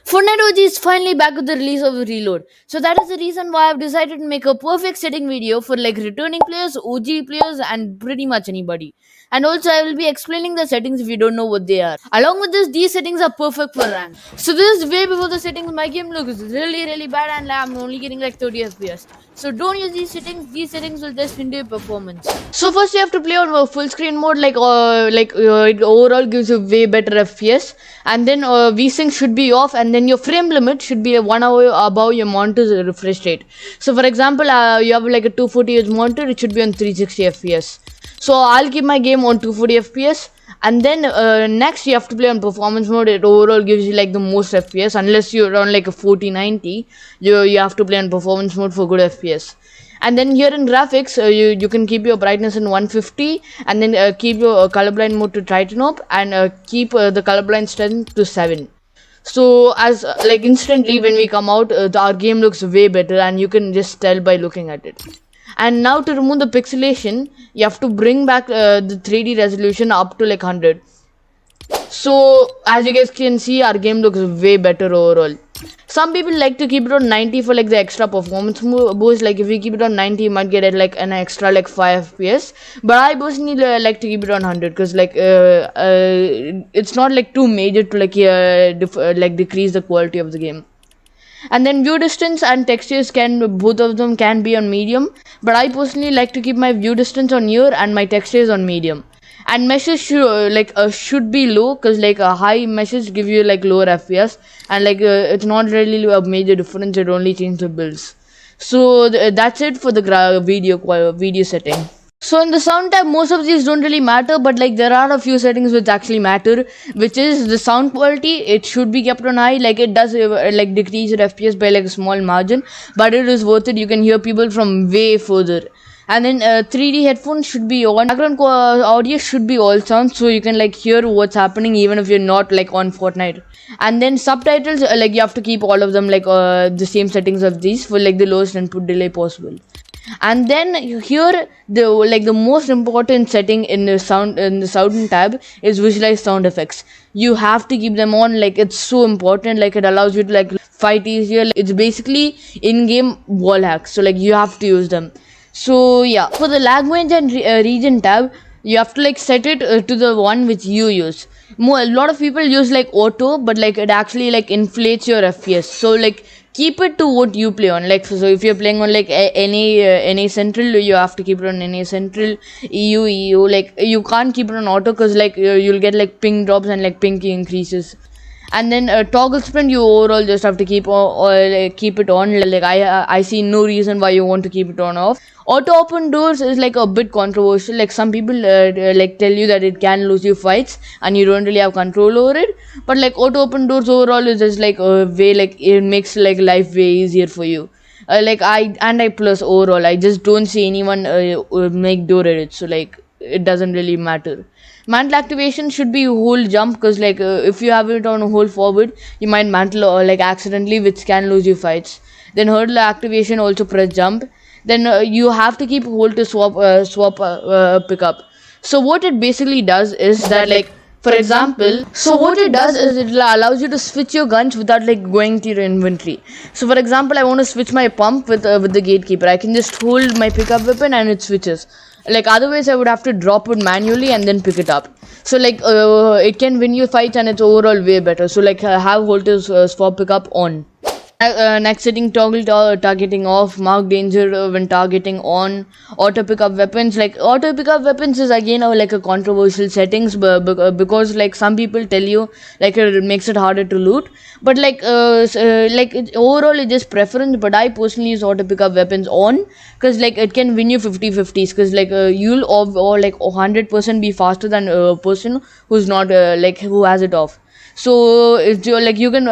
Fortnite OG is finally back with the release of Reload. So that is the reason why I've decided to make a perfect setting video for like returning players, OG players, and pretty much anybody. And also I will be explaining the settings if you don't know what they are. Along with this, these settings are perfect for rank. So this is way before the settings. My game looks really bad and like, I'm only getting like 30 FPS. So don't use these settings. These settings will just hinder your performance. So first you have to play on full screen mode, it overall gives you way better FPS. And then VSync should be off, and then your frame limit should be 1 hour above your monitor's refresh rate. So for example, you have like a 240Hz monitor, it should be on 360 FPS. So I'll keep my game on 240 FPS. And then next you have to play on performance mode. It overall gives you like the most FPS. Unless you're on like a 4090, you have to play on performance mode for good FPS. And then here in graphics, you can keep your brightness in 150, and then keep your colorblind mode to tighten up, and keep the colorblind strength to 7. So as like instantly when we come out, our game looks way better, and you can just tell by looking at it. And now to remove the pixelation, you have to bring back the 3D resolution up to like 100. So as you guys can see, our game looks way better overall. Some people like to keep it on 90 for like the extra performance boost. Like if you keep it on 90, you might get it like an extra like 5 FPS. But I personally like to keep it on 100 because like it's not like too major to like decrease the quality of the game. And then view distance and textures both of them can be on medium, but I personally like to keep my view distance on near and my textures on medium. And meshes should be low, because like high meshes give you like lower FPS, and like it's not really a major difference. It only changes the builds. So that's it for the video setting. So in the sound tab, most of these don't really matter, but like there are a few settings which actually matter, which is the sound quality. It should be kept on high. Like it does like decrease your FPS by like a small margin, but it is worth it. You can hear people from way further. And then 3D headphones should be on. Background audio should be all sound, so you can like hear what's happening even if you're not like on Fortnite. And then subtitles, like you have to keep all of them like the same settings of these for like the lowest input delay possible. And then here the most important setting in the sound tab is visualize sound effects. You have to keep them on. Like it's so important. Like it allows you to like fight easier. It's basically in-game wall hacks, so like you have to use them. So yeah, for the language and region tab, you have to like set it to the one which you use. A lot of people use like auto, but like it actually like inflates your FPS. So like keep it to what you play on. Like so if you're playing on like NA central, you have to keep it on NA central. EU, like you can't keep it on auto, because like you'll get like ping drops and like ping increases. And then toggle sprint, you overall just have to keep keep it on. Like I see no reason why you want to keep it on off. Auto open doors is like a bit controversial. Like some people like tell you that it can lose you fights and you don't really have control over it. But like auto open doors overall is just like a way, like it makes like life way easier for you. Like I plus overall, I just don't see anyone make door edits, so like it doesn't really matter. Mantle activation should be hold jump, because like if you have it on hold forward, you might mantle or like accidentally, which can lose you fights. Then hurdle activation, also press jump. Then you have to keep hold to swap pickup. So what it basically does is that like, for example, so what it does is it allows you to switch your guns without like going to your inventory. So for example, I want to switch my pump with the gatekeeper. I can just hold my pickup weapon and it switches. Like otherwise I would have to drop it manually and then pick it up. So like it can win you fights, and it's overall way better. So like have hold to swap pickup on. Next setting, toggle targeting off, mark danger when targeting on, auto pickup weapons. Like auto pickup weapons is again like a controversial settings, because like some people tell you like it makes it harder to loot, but like overall it's just preference. But I personally use auto pickup weapons on, because like it can win you 50-50s, because like you'll or like 100% be faster than a person who's not like who has it off. So it's like you can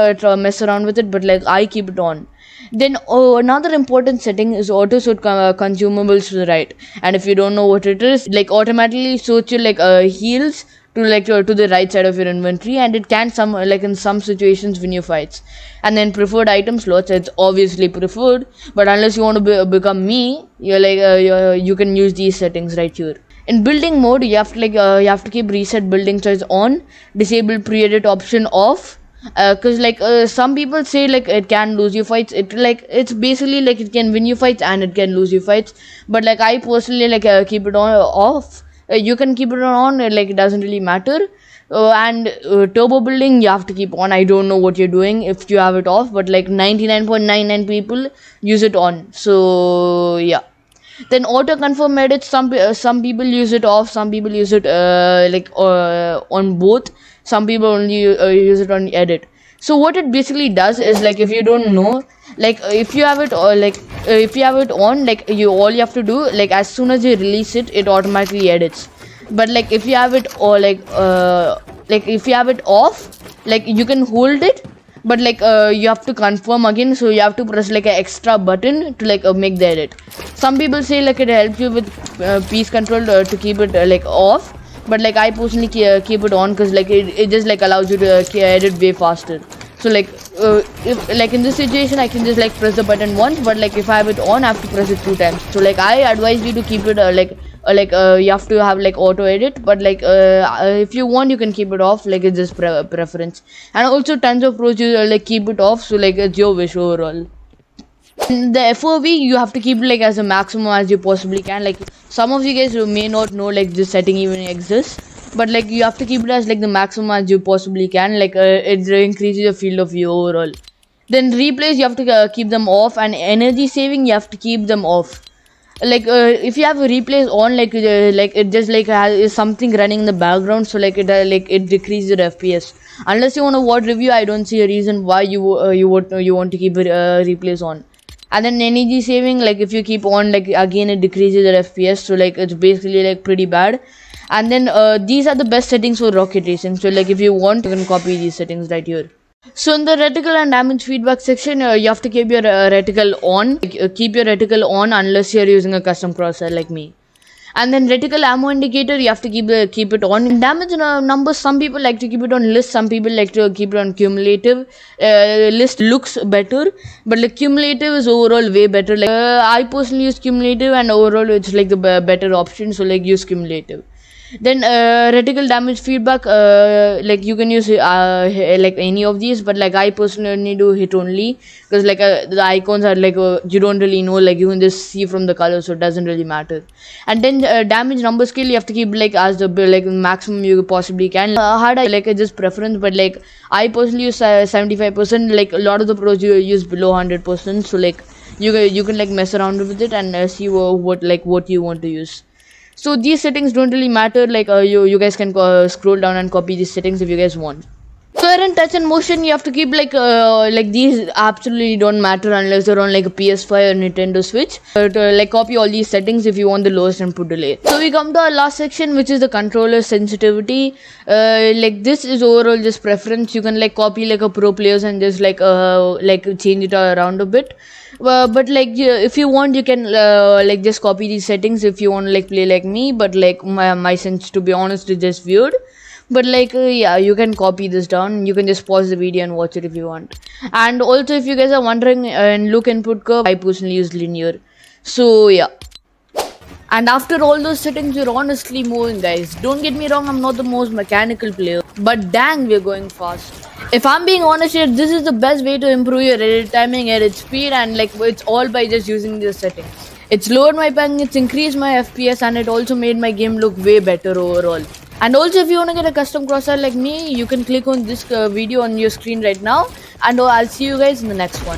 mess around with it, but like I keep it on. Then another important setting is auto sort consumables to the right, and if you don't know what it is, like automatically sort your like heals to like to the right side of your inventory, and it can some like in some situations win you fights. And then preferred item slots, it's obviously preferred, but unless you want to become me, you're like you can use these settings right here. In building mode, you have to keep reset building choice on, disable pre-edit option off, Because some people say like it can lose you fights. It's basically like it can win you fights and it can lose you fights. But like I personally keep it on off. You can keep it on, like it doesn't really matter. And turbo building you have to keep on. I don't know what you're doing if you have it off, but like 99.99 people use it on. So yeah. Then auto confirm edits, some people use it off, some people use it on both, some people only use it on edit. So what it basically does is, like, if you don't know, like if you have it or if you have it on, like all you have to do, like as soon as you release it, it automatically edits. But like if you have it or if you have it off, like you can hold it, but you have to confirm again, so you have to press like an extra button to make the edit. Some people say like it helps you with piece control to keep it off, but like I personally keep it on, because it just allows you to edit way faster. So if in this situation I can just press the button once, but if I have it on, I have to press it 2 times. So I advise you to keep it you have to have auto edit, but if you want, you can keep it off. It's just preference. And also tons of pros you keep it off, so it's your wish overall. In the FOV, you have to keep it as a maximum as you possibly can. Some of you guys may not know this setting even exists, but you have to keep it as the maximum as you possibly can. It increases your field of view overall. Then replays, you have to keep them off, and energy saving, you have to keep them off. If you have replays on, it just has something running in the background, so it decreases your FPS. Unless you want to watch review, I don't see a reason why you want to keep replays on. And then energy saving, if you keep on, again it decreases your FPS, so it's basically pretty bad. And then these are the best settings for rocket racing, so if you want, you can copy these settings right here. So in the reticle and damage feedback section, you have to keep your reticle on. Keep your reticle on unless you're using a custom crosshair like me. And then reticle ammo indicator, you have to keep it on. Damage numbers, some people like to keep it on list, some people like to keep it on cumulative. List looks better, but cumulative is overall way better. I personally use cumulative, and overall it's the better option, so use cumulative. Then reticle damage feedback, you can use any of these, but I personally do hit only, because the icons are you don't really know, you can just see from the color, so it doesn't really matter. And then damage number scale, you have to keep as the maximum you possibly can. Hard just preference, but I personally use 75%. A lot of the pros you use below 100%, so you can mess around with it and see what you want to use. So these settings don't really matter. You guys can scroll down and copy these settings if you guys want. Square and touch and motion, you have to keep these absolutely don't matter unless they're on a PS5 or Nintendo Switch. To copy all these settings if you want the lowest input delay. So we come to our last section, which is the controller sensitivity. This is overall just preference. You can copy a pro players and just change it around a bit. But if you want, you can just copy these settings if you want to play like me. But my sense, to be honest, is just weird. But yeah, you can copy this down. You can just pause the video and watch it if you want. And also, if you guys are wondering, in look input curve, I personally use linear. So yeah. And after all those settings, you're honestly moving, guys. Don't get me wrong, I'm not the most mechanical player, but dang, we're going fast. If I'm being honest here, this is the best way to improve your edit timing, edit speed, and it's all by just using these settings. It's lowered my ping, it's increased my FPS, and it also made my game look way better overall. And also, if you want to get a custom crosshair like me, you can click on this video on your screen right now, and I'll see you guys in the next one.